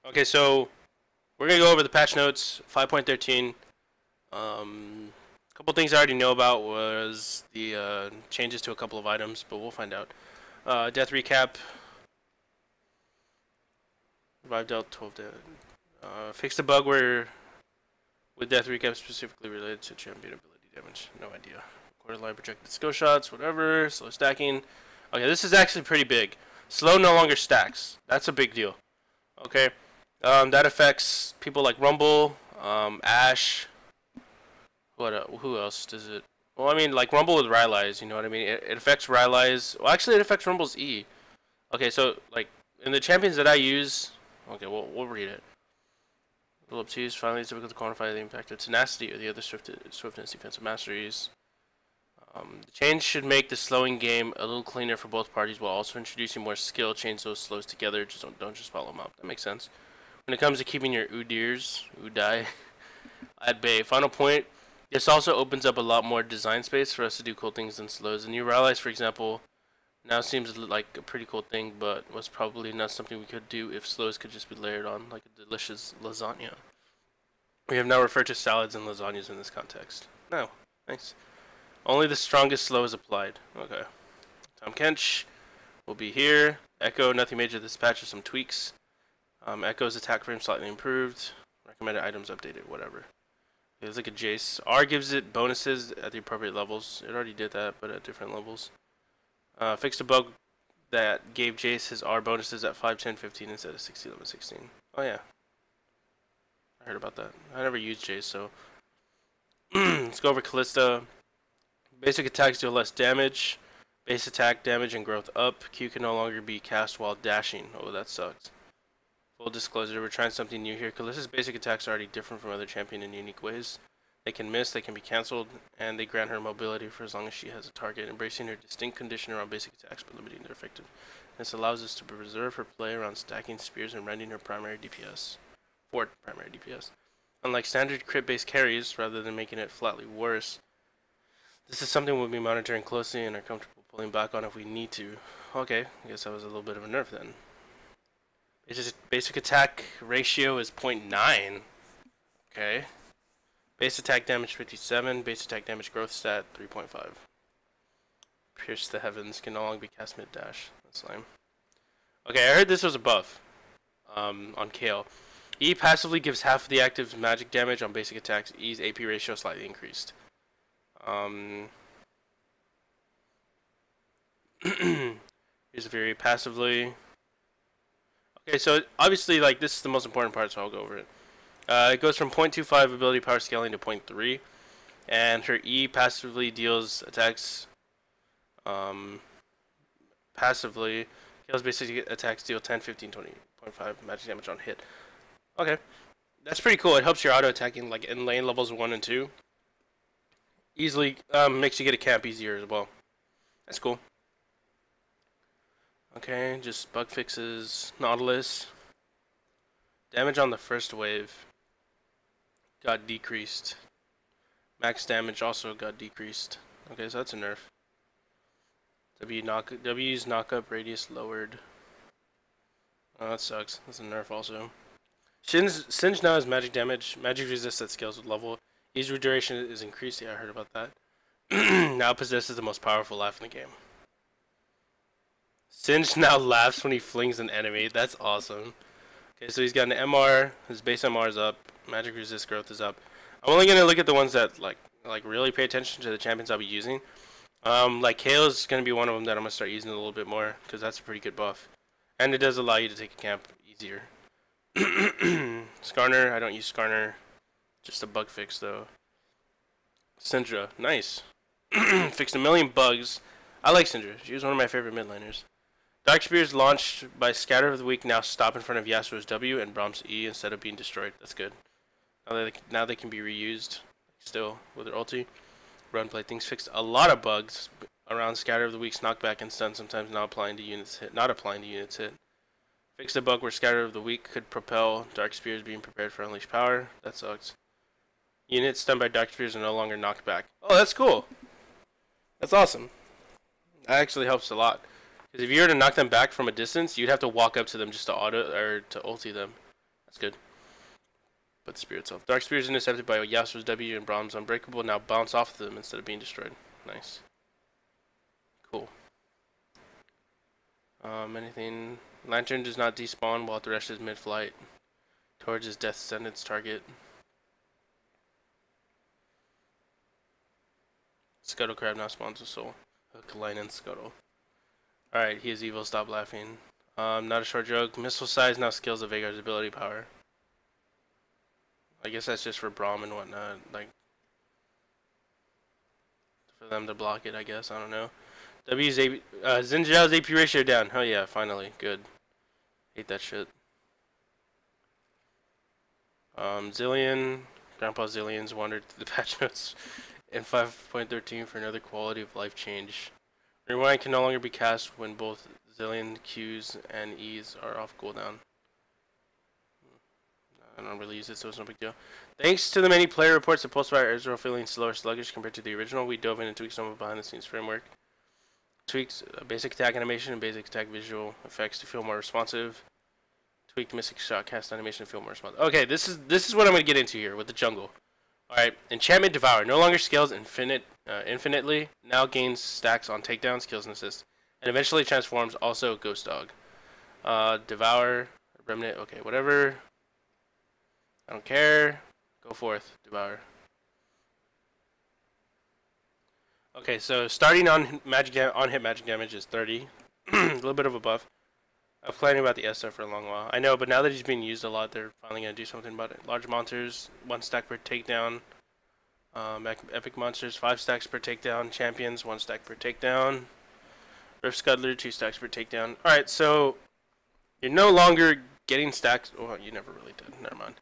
Okay, so we're gonna go over the patch notes, 5.13. A couple things I already know about was the changes to a couple of items, but we'll find out. Death recap. Revive dealt 12 damage. Fixed a bug where with death recap specifically related to champion ability damage. No idea. Quarter line projected skill shots, whatever. Slow stacking. Okay, this is actually pretty big. Slow no longer stacks. That's a big deal. Okay. That affects people like Rumble, Ash. Who else does it? Well, I mean, like Rumble with Rylai's, you know what I mean? It affects Rylai's. Well, actually, it affects Rumble's E. Okay, so, like, in the champions that I use... Okay, we'll read it. Level up to use, finally, it's difficult to quantify the impact of tenacity or the other swiftness defensive masteries. The change should make the slowing game a little cleaner for both parties while also introducing more skill. Change those slows together, just don't just follow them up. That makes sense. When it comes to keeping your Udai, at bay. Final point, this also opens up a lot more design space for us to do cool things than slows. The new Rallies, for example, now seems like a pretty cool thing, but was probably not something we could do if slows could just be layered on like a delicious lasagna. We have now referred to salads and lasagnas in this context. No, nice. Only the strongest slow is applied. Okay. Tom Kench will be here. Echo, nothing major this patch, some tweaks. Echo's attack frame slightly improved. Recommended items updated, whatever. Let's look at Jace. R gives it bonuses at the appropriate levels. It already did that, but at different levels. Fixed a bug that gave Jace his R bonuses at 5, 10, 15 instead of 16, 11, 16. Oh yeah. I heard about that. I never used Jace, so... Let's go over Callista. Basic attacks deal less damage. Base attack, damage, and growth up. Q can no longer be cast while dashing. Oh, that sucks. Full disclosure, we're trying something new here. Callista's basic attacks are already different from other champion in unique ways. They can miss, they can be cancelled, and they grant her mobility for as long as she has a target, embracing her distinct condition around basic attacks but limiting their effectiveness. This allows us to preserve her play around stacking spears and rending her primary DPS. For primary DPS. Unlike standard crit-based carries, rather than making it flatly worse, this is something we'll be monitoring closely and are comfortable pulling back on if we need to. Okay, I guess that was a little bit of a nerf then. Basic attack ratio is 0.9. Okay. Base attack damage 57. Base attack damage growth stat 3.5. Pierce the heavens can no longer be cast mid dash. That's lame. Okay, I heard this was a buff on Kale. E passively gives half of the active magic damage on basic attacks. E's AP ratio slightly increased. Here's a very passively. Okay, so obviously, like, this is the most important part, so I'll go over it. It goes from 0.25 ability power scaling to 0.3, and her E passively deals attacks. Passively, kills basically attacks deal 10, 15, 20.5 magic damage on hit. Okay, that's pretty cool. It helps your auto attacking, like in lane levels 1 and 2. Easily makes you get a camp easier as well. That's cool. Okay, just bug fixes. Nautilus. Damage on the first wave got decreased. Max damage also got decreased. Okay, so that's a nerf. W's knockup radius lowered. Oh, that sucks. That's a nerf also. Singe now has magic damage. Magic resist that scales with level. Ease duration is increased. Yeah, I heard about that. Now possesses the most powerful laugh in the game. Singe now laughs when he flings an enemy. That's awesome. Okay, so he's got an MR. His base MR is up. Magic resist growth is up. I'm only gonna look at the ones that like really pay attention to the champions I'll be using. Like Kale is gonna be one of them that I'm gonna start using a little bit more because that's a pretty good buff, and it does allow you to take a camp easier. Skarner, I don't use Skarner. Just a bug fix though. Syndra, nice. Fixed a million bugs. I like Syndra. She was one of my favorite mid laners. Dark Spears launched by Scatter of the Weak now stop in front of Yasuo's W and Brahm's E instead of being destroyed. That's good. Now they can be reused still with their ulti. Run play things fixed a lot of bugs around Scatter of the Weak's knockback and stun, sometimes not applying to units hit. Fixed a bug where Scatter of the Weak could propel Dark Spears being prepared for Unleashed Power. That sucks. Units stunned by Dark Spears are no longer knocked back. Oh, that's cool. That's awesome. That actually helps a lot. Because if you were to knock them back from a distance, you'd have to walk up to them just to ulti them. That's good. But the Spirit itself. Dark Spirit is intercepted by Yasuo's W and Brahm's Unbreakable. Now bounce off of them instead of being destroyed. Nice. Cool. Anything... Lantern does not despawn while the rest is mid-flight towards his Death Sentence target. Scuttle Crab now spawns a soul. Hook, line, and Scuttle. Alright, he is evil, stop laughing. Not a short joke. Missile size now scales the Vagar's ability power. I guess that's just for Braum and whatnot, like for them to block it, I guess. I don't know. W's AP, Xin Zhao's AP ratio down. Oh yeah, finally, good. Hate that shit. Zillion, Grandpa Zillion's wandered to the patch notes in 5.13 for another quality of life change. Rewind can no longer be cast when both Zillion Q's and E's are off cooldown. I don't really use it, so it's no big deal. Thanks to the many player reports of Pulsefire Ezreal feeling slow or sluggish compared to the original, we dove in and tweaked some of the behind-the-scenes framework. Tweaked basic attack animation and basic attack visual effects to feel more responsive. Tweaked Mystic Shot cast animation to feel more responsive. Okay, this is what I'm going to get into here with the jungle. Alright, Enchantment Devour. No longer scales infinitely. Now gains stacks on takedowns, kills, and assists. And eventually transforms also Ghost Dog. Devour, Remnant, okay, whatever. I don't care. Go forth, Devour. Okay, so starting on hit magic damage is 30. A little bit of a buff. I've planning about the SR for a long while. I know, but now that he's being used a lot, they're finally going to do something about it. Large monsters, 1 stack per takedown. Epic monsters, 5 stacks per takedown. Champions, 1 stack per takedown. Rift Scuddler, 2 stacks per takedown. Alright, so you're no longer getting stacks. Oh, you never really did. Never mind.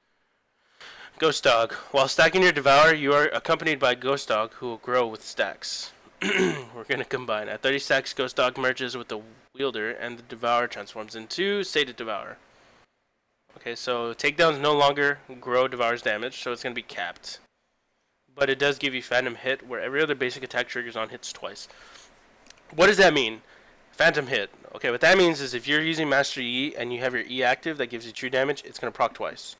Ghost Dog. While stacking your Devour, you are accompanied by Ghost Dog, who will grow with stacks. We're going to combine. At 30 stacks, Ghost Dog merges with the Wielder, and the Devour transforms into Sated Devour. Okay, so takedowns no longer grow Devour's damage, so it's going to be capped. But it does give you Phantom Hit, where every other basic attack triggers on hits twice. What does that mean? Phantom Hit. Okay, what that means is if you're using Master E and you have your E active that gives you true damage, it's going to proc twice.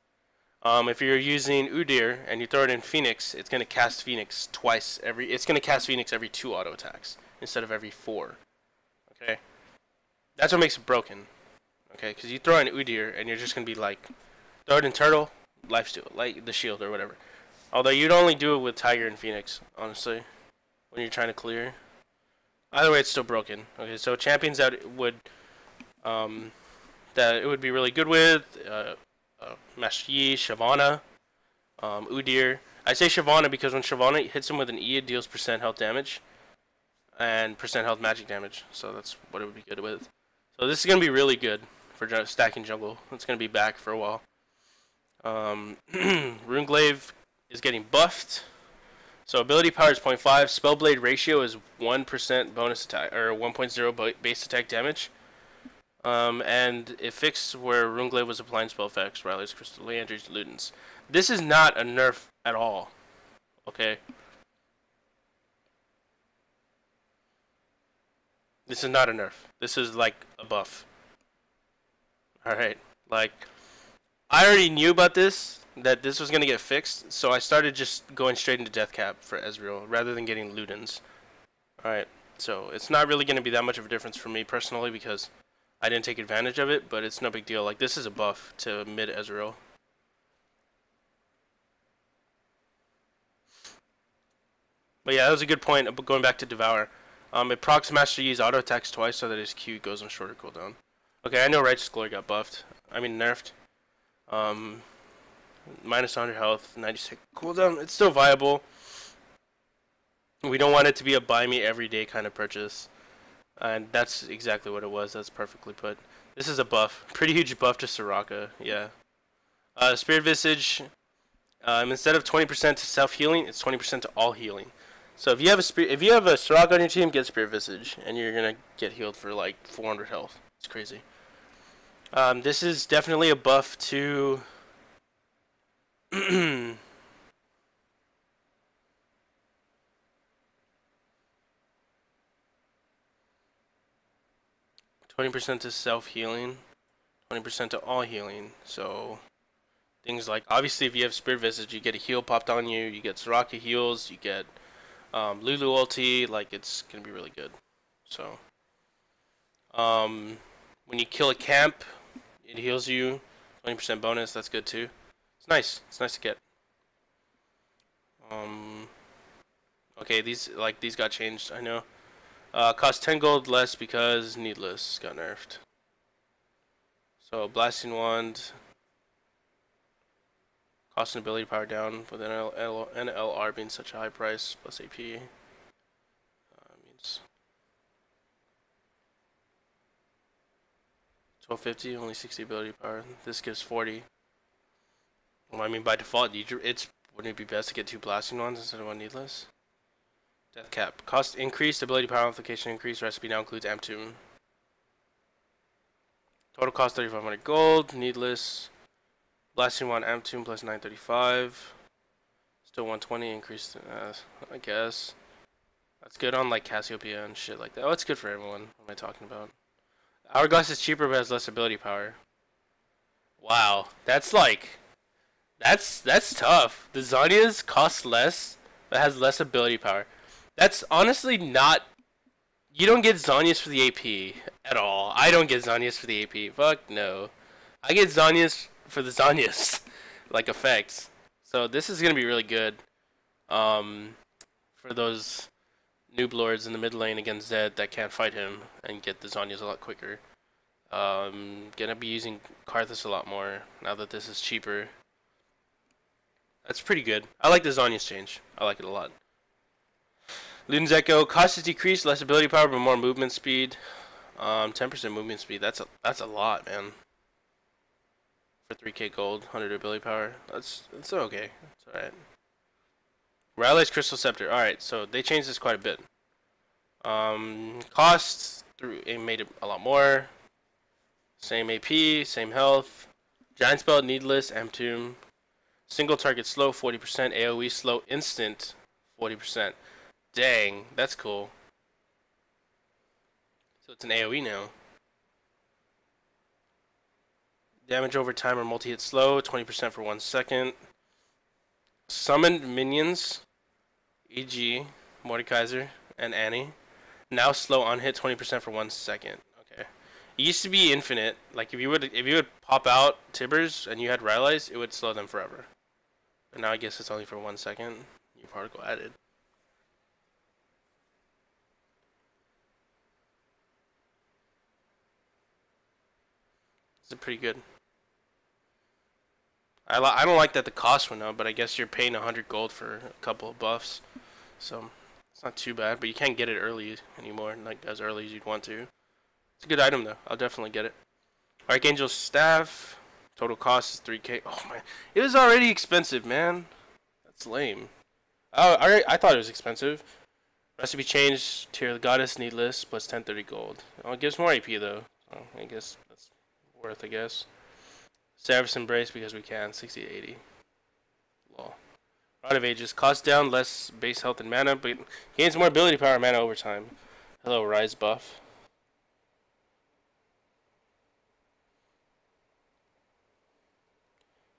If you're using Udyr and you throw it in Phoenix, it's going to cast Phoenix twice it's going to cast Phoenix every 2 auto attacks instead of every 4. Okay? That's what makes it broken. Okay, because you throw in Udyr and you're just going to be like, throw it in Turtle, lifesteal, like the shield or whatever. Although you'd only do it with Tiger and Phoenix, honestly, when you're trying to clear. Either way, it's still broken. Okay, so champions that it would be really good with, Master Yi, Shyvana, Udyr. I say Shyvana because when Shyvana hits him with an E, it deals % health damage and % health magic damage. So that's what it would be good with. So this is going to be really good for stacking jungle. It's going to be back for a while. Runeglaive is getting buffed. So ability power is 0.5. Spellblade ratio is 1% bonus attack, or 1.0 base attack damage. And it fixed where Runeglaive was applying spell effects, Riley's Crystal, Leandry's, Luden's. This is not a nerf at all. Okay? This is not a nerf. This is like a buff. Alright. Like, I already knew about this, that this was going to get fixed, so I started just going straight into Death Cap for Ezreal, rather than getting Luden's. Alright. So, it's not really going to be that much of a difference for me personally, because I didn't take advantage of it, but it's no big deal. Like, this is a buff to mid Ezreal. But yeah, that was a good point. Going back to Devour. It procs Master Yi's auto attacks twice so that his Q goes on shorter cooldown. Okay, I know Righteous Glory got buffed. I mean, nerfed. Minus 100 health, 96 cooldown. It's still viable. We don't want it to be a buy me every day kind of purchase. And that's exactly what it was. That's perfectly put. This is a buff. Pretty huge buff to Soraka. Yeah. Spirit Visage. Instead of 20% to self-healing, it's 20% to all healing. So if you have a Soraka on your team, get Spirit Visage, and you're gonna get healed for like 400 health. It's crazy. This is definitely a buff to 20% to self-healing, 20% to all healing. So things like, obviously, if you have Spirit Visage, you get a heal popped on you. You get Soraka heals. You get Lulu ulti. Like, it's gonna be really good. So, when you kill a camp, it heals you. 20% bonus. That's good too. It's nice. It's nice to get. Okay, these got changed. I know. Cost 10 gold less because Needless got nerfed. So Blasting Wand, cost and ability power down with NLR being such a high price plus AP. Means 1250, only 60 ability power. This gives 40. Well, I mean by default, wouldn't it be best to get 2 Blasting Wands instead of 1 Needless? Death cap. Cost increased, ability power amplification increased, recipe now includes Amtoon. Total cost 3500 gold, Needless. Blasting Wand Amtoon plus 935. Still 120 increased, I guess. That's good on like Cassiopeia and shit like that. Oh, it's good for everyone. What am I talking about? Hourglass is cheaper but has less ability power. Wow. That's like... That's tough. The Zhonya's cost less but has less ability power. That's honestly not... You don't get Zhonya's for the AP at all. I don't get Zhonya's for the AP. Fuck no. I get Zhonya's for the Zhonya's like effects. So this is gonna be really good. For those noob lords in the mid lane against Zed that can't fight him and get the Zhonya's a lot quicker. Gonna be using Karthus a lot more now that this is cheaper. That's pretty good. I like the Zhonya's change. I like it a lot. Luden's Echo, cost is decreased, less ability power, but more movement speed. 10% movement speed. That's a lot, man. For 3k gold, 100 ability power. It's okay. It's alright. Riley's Crystal Scepter. Alright, so they changed this quite a bit. Cost it made it a lot more. Same AP, same health. Giant Spell, Needless, Amtoon. Single target slow, 40%. AoE slow instant, 40%. Dang, that's cool. So it's an AoE now. Damage over time or multi-hit slow, 20% for 1 second. Summoned minions, e.g. Mordekaiser and Annie, now slow on hit 20% for 1 second. Okay. It used to be infinite. Like if you would pop out Tibbers and you had Rylai's, it would slow them forever. But now I guess it's only for 1 second. New particle added. This is pretty good. I don't like that the cost went up, but I guess you're paying 100 gold for a couple of buffs, so it's not too bad. But you can't get it early anymore, like as early as you'd want to. It's a good item though. I'll definitely get it. Archangel's Staff. Total cost is 3k. Oh man, it was already expensive, man. That's lame. Oh, I thought it was expensive. Recipe change. Tier of the Goddess, Needless, plus 1030 gold. Oh, it gives more AP though. So I guess that's worth, I guess. Service Embrace because we can. 60 to 80. Lol. Rod of Ages. Cost down, less base health and mana, but gains more ability power and mana over time. Hello, Rise buff.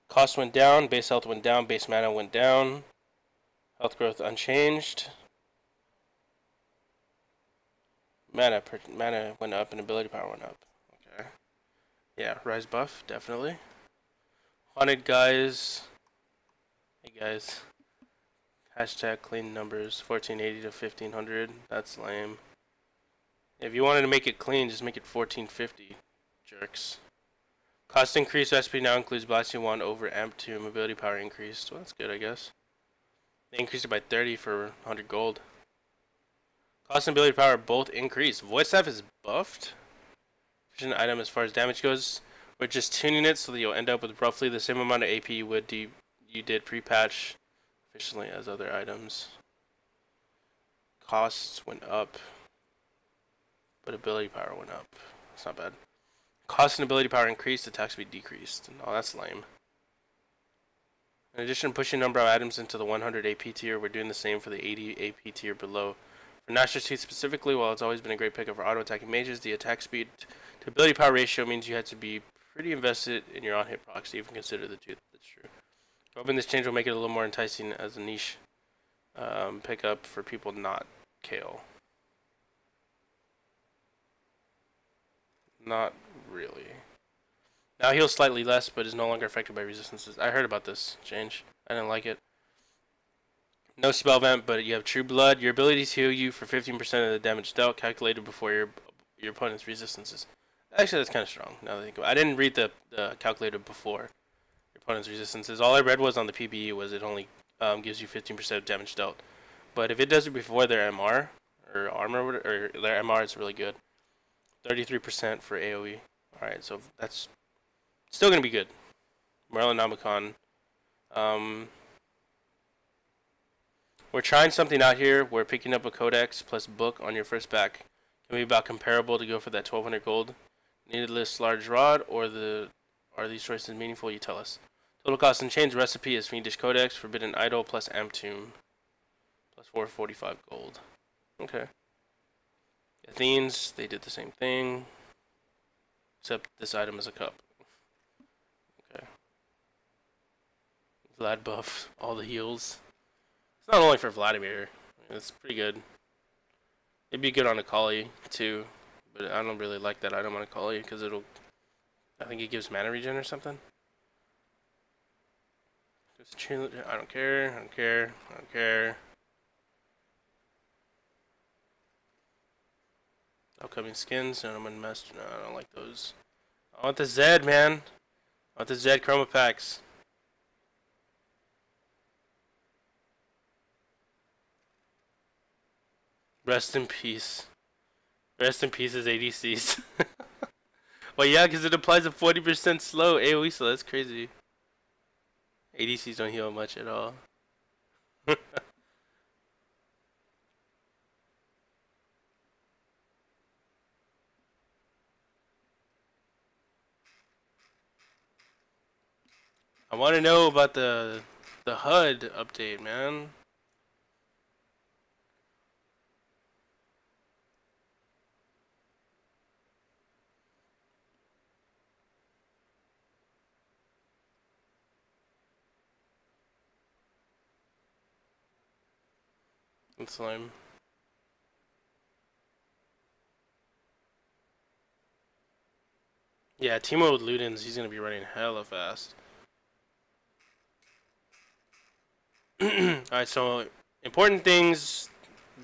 Cost went down, base health went down, base mana went down. Health growth unchanged. Mana went up and ability power went up. Okay. Yeah, Rise buff, definitely. Haunted guys. Hey guys. Hashtag clean numbers. 1480 to 1500. That's lame. If you wanted to make it clean, just make it 1450. Jerks. Cost increase recipe now includes Blasting Wand over Amp2. Mobility power increased. Well, that's good, I guess. They increased it by 30 for 100 gold. Cost and ability power both increased. Void Staff is buffed. Efficient item as far as damage goes. We're just tuning it so that you'll end up with roughly the same amount of AP you did pre-patch efficiently as other items. Costs went up, but ability power went up. That's not bad. Cost and ability power increased, attack speed decreased. Oh, that's lame. In addition to pushing number of items into the 100 AP tier, we're doing the same for the 80 AP tier below. For Nashor's Teeth specifically, while it's always been a great pickup for auto-attacking mages, the attack speed to ability power ratio means you had to be pretty invested in your on-hit procs to even consider the tooth. That's true. Hoping this change will make it a little more enticing as a niche pickup for people not Kale. Not really. Now heals slightly less, but is no longer affected by resistances. I heard about this change. I didn't like it. No spell vent, but you have True Blood. Your abilities heal you for 15% of the damage dealt, calculated before your opponent's resistances. Actually, that's kind of strong. Now that I think about it. I didn't read the calculated before your opponent's resistances. All I read was on the PBE was it only gives you 15% of damage dealt. But if it does it before their MR or armor or their MR, it's really good. 33% for AoE. All right, so that's still gonna be good. Morellonomicon. We're trying something out here where picking up a codex plus book on your first back can be about comparable to go for that 1200 gold. Needed list large rod or are these choices meaningful? You tell us. Total cost and change recipe is Fiendish Codex, Forbidden Idol plus Amtomb plus 445 gold. Okay. Athenes, they did the same thing. Except this item is a cup. Okay. Vlad buff, all the heals. It's not only for Vladimir. It's pretty good. It'd be good on Akali too, but I don't really like that item on Akali because it'll. I think it gives mana regen or something. I don't care. I don't care. I don't care. Upcoming skins. No, I'm gonna mess. No, I don't like those. I want the Zed, man. I want the Zed chroma packs. Rest in peace. Rest in peace as ADCs. Well, yeah, because it applies a 40% slow AoE, so that's crazy. ADCs don't heal much at all. I want to know about the HUD update, man. And slime. Yeah, Teemo with Ludens, he's gonna be running hella fast. Alright, so important things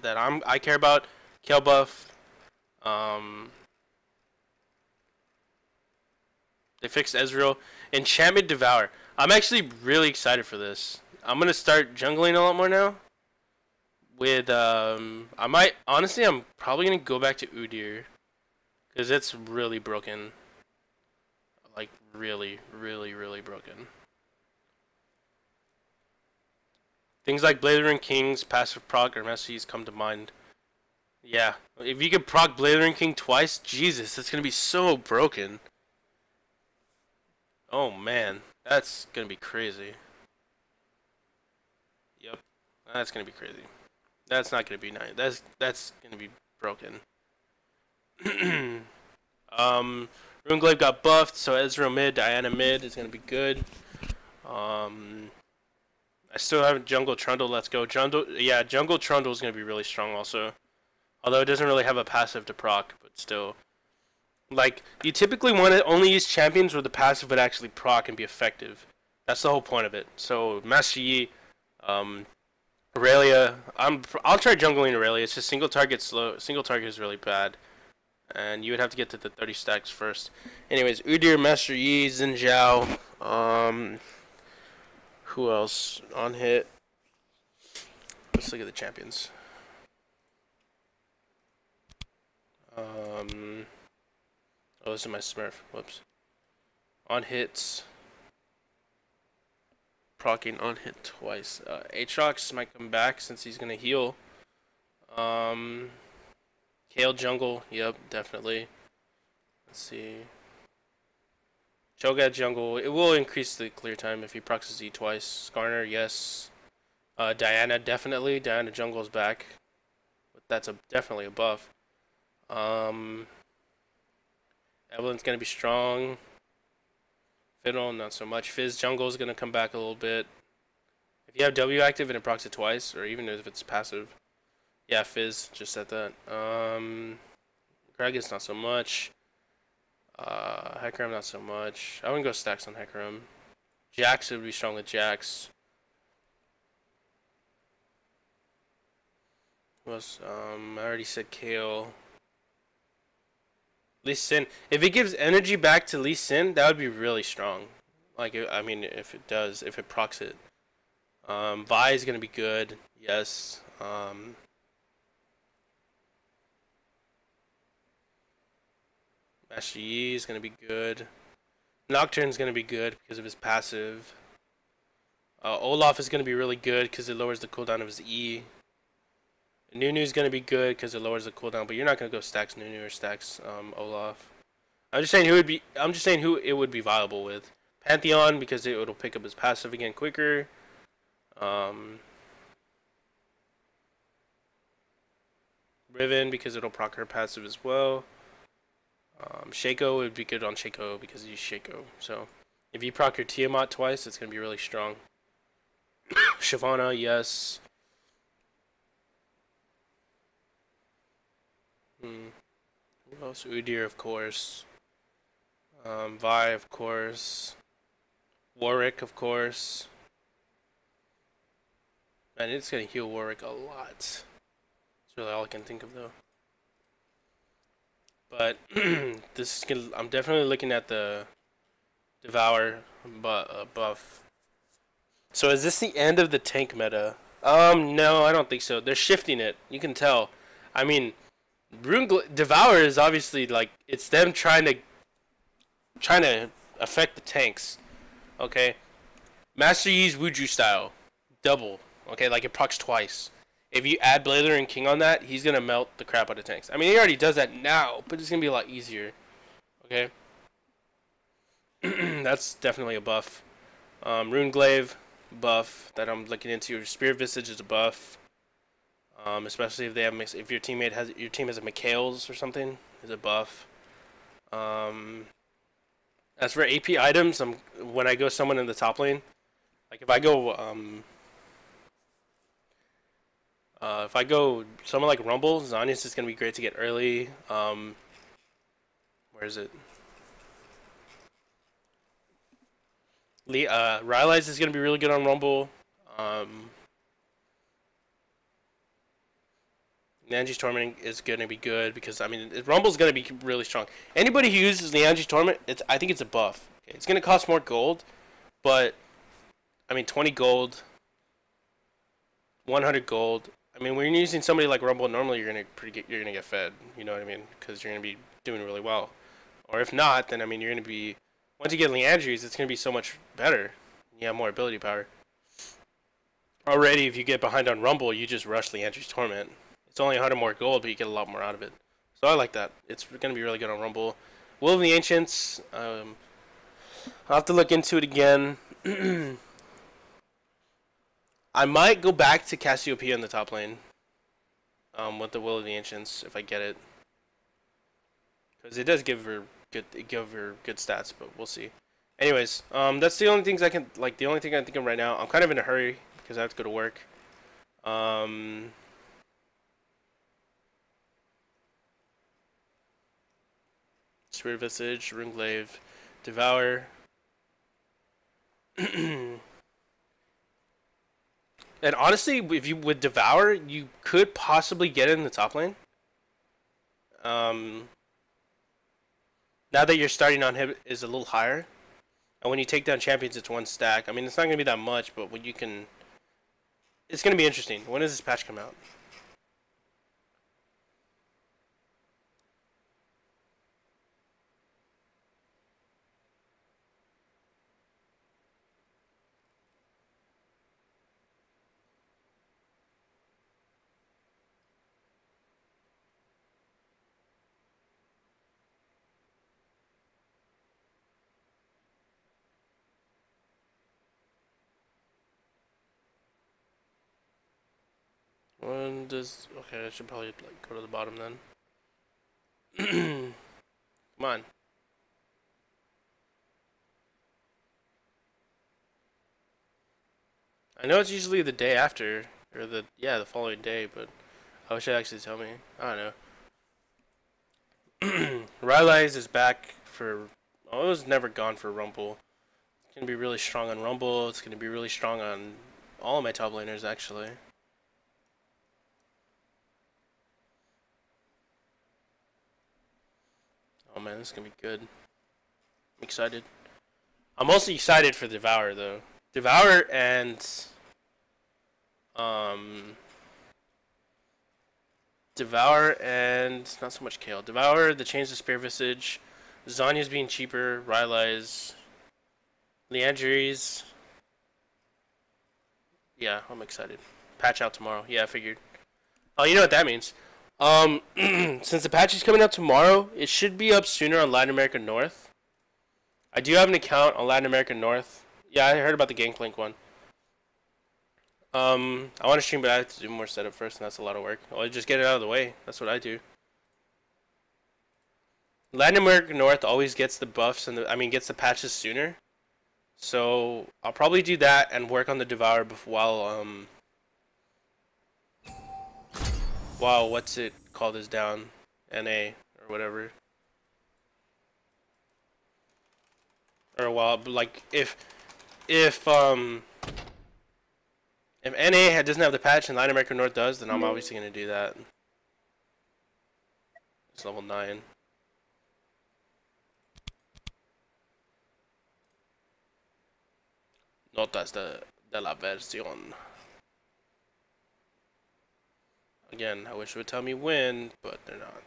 that I care about. Kale buff. They fixed Ezreal. Enchantment Devour. I'm actually really excited for this. I'm gonna start jungling a lot more now. With I might honestly I'm probably gonna go back to Udyr. Cause it's really broken. Like really, really, really broken. Things like Blazing King's passive proc or messages come to mind. Yeah, if you could proc Blazing King twice, Jesus, that's gonna be so broken. Oh man, that's gonna be crazy. Yep, that's gonna be crazy. That's not gonna be nice. That's gonna be broken. Runeglaive got buffed, so Ezreal mid, Diana mid is gonna be good. I still have Jungle Trundle. Let's go. Yeah, Jungle Trundle is gonna be really strong also. Although it doesn't really have a passive to proc, but still. Like, you typically want to only use champions where the passive would actually proc and be effective. That's the whole point of it. So Master Yi, Aurelia. I'll try jungling Aurelia. It's just single target slow. Single target is really bad, and you would have to get to the 30 stacks first. Anyways, Udyr, Master Yi, Xin Zhao. Who else on hit? Let's look at the champions. Oh, this is my Smurf. Whoops. On hits. Procking on hit twice. Aatrox might come back since he's gonna heal. Kale jungle. Yep, definitely. Let's see. Cho'Gath jungle. It will increase the clear time if he procs Z twice. Skarner, yes. Diana, definitely. Diana jungle's back. But that's definitely a buff. Evelyn's gonna be strong. Fiddle, not so much. Fizz jungle is gonna come back a little bit. If you have W active and it procs it twice, or even if it's passive. Yeah, Fizz, just said that. Gragas, not so much. Hecarim, not so much. I wouldn't go stacks on Hecarim. Jax would be strong with Jax. Who else? I already said Kale. Lee Sin. If it gives energy back to Lee Sin, that would be really strong. Like, I mean, if it does, if it procs it. Vi is gonna be good. Yes. Master Yi is gonna be good. Nocturne's gonna be good because of his passive. Olaf is gonna be really good because it lowers the cooldown of his E. Nunu's gonna be good because it lowers the cooldown, but you're not gonna go stacks Nunu or stacks Olaf. I'm just saying who it would be viable with. Pantheon because it'll pick up his passive again quicker. Riven because it'll proc her passive as well. Shaco would be good on Shaco because he's Shaco. So if you proc your Tiamat twice, it's gonna be really strong. Shyvana, yes. Who else? Udyr, of course. Vi, of course. Warwick, of course. Man, it's gonna heal Warwick a lot. That's really all I can think of, though. But this is gonna, I'm definitely looking at the Devour buff. So is this the end of the tank meta? No, I don't think so. They're shifting it. You can tell. I mean, Devour is obviously like it's them trying to affect the tanks. Okay, Master Yi's Wuju style, double. Okay, like it procs twice. If you add Blazer and King on that, he's gonna melt the crap out of tanks. I mean, he already does that now, but it's gonna be a lot easier. Okay, that's definitely a buff. Runeglaive buff that I'm looking into. Spirit Visage is a buff. Especially if they have if your team has a Mikhail's or something, is a buff. As for AP items, when I go someone in the top lane, like if I go someone like Rumble, Zanius is gonna be great to get early. Where is it? Rylai's is gonna be really good on Rumble. Nianji's Torment is going to be good because, I mean, Rumble's going to be really strong. Anybody who uses Nianji's Torment, I think it's a buff. Okay, it's going to cost more gold, but, I mean, 20 gold, 100 gold. I mean, when you're using somebody like Rumble, normally you're going to get fed, you know what I mean? Because you're going to be doing really well. Or if not, then, I mean, you're going to be, once you get Liandry's, it's going to be so much better. You have more ability power. Already, if you get behind on Rumble, you just rush Liandry's Torment. It's only 100 more gold, but you get a lot more out of it. So I like that. It's going to be really good on Rumble. Will of the Ancients, I'll have to look into it again. I might go back to Cassiopeia in the top lane with the Will of the Ancients if I get it. Because it does give her good stats, but we'll see. Anyways, that's the only things I can, like, the only thing I think of right now. I'm kind of in a hurry because I have to go to work. Spirit Visage, Runeglaive, Devour. And honestly, if you would Devour, you could possibly get it in the top lane. Now that your starting on him is a little higher, and when you take down champions, it's one stack. I mean, it's not gonna be that much, but when you can, it's gonna be interesting. When does this patch come out? When does... Okay, I should probably like go to the bottom then. Come on. I know it's usually the day after, or the following day, but I wish it actually tell me. I don't know. Rylai's is back for. Oh, it was never gone for Rumble. It's gonna be really strong on Rumble. It's gonna be really strong on all of my top laners actually. Oh man, this is gonna be good. I'm excited. I'm mostly excited for Devour though. Devour and um Devour and not so much Kale. Devour, the change to Spear Visage, Zanya's being cheaper, Rylai's, Leandry's. Yeah, I'm excited. Patch out tomorrow. Yeah, I figured. Oh, you know what that means. Since the patch is coming out tomorrow, it should be up sooner on Latin America North. I do have an account on Latin America North. Yeah, I heard about the Gangplank one. I want to stream, but I have to do more setup first, and that's a lot of work. I'll just get it out of the way. That's what I do. Latin America North always gets the buffs and gets the patches sooner. So I'll probably do that and work on the Devour while what's it called is down, NA or whatever. Or while like if NA doesn't have the patch and Latin America North does, then I'm obviously gonna do that. It's level 9. Notas de la versión. Again, I wish it would tell me when, but they're not.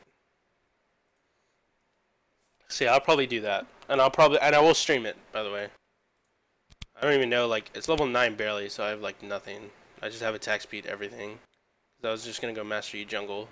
So yeah, I'll probably do that, and I will stream it. By the way, I don't even know, like, it's level 9 barely, so I have like nothing. I just have attack speed, everything. I was just gonna go Master Yi jungle.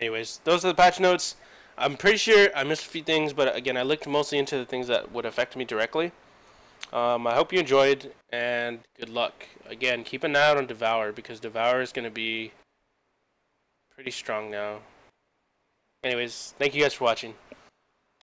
Anyways, those are the patch notes. I'm pretty sure I missed a few things, but again, I looked mostly into the things that would affect me directly. I hope you enjoyed, and good luck. Again, keep an eye out on Devour, because Devour is going to be pretty strong now. Anyways, thank you guys for watching.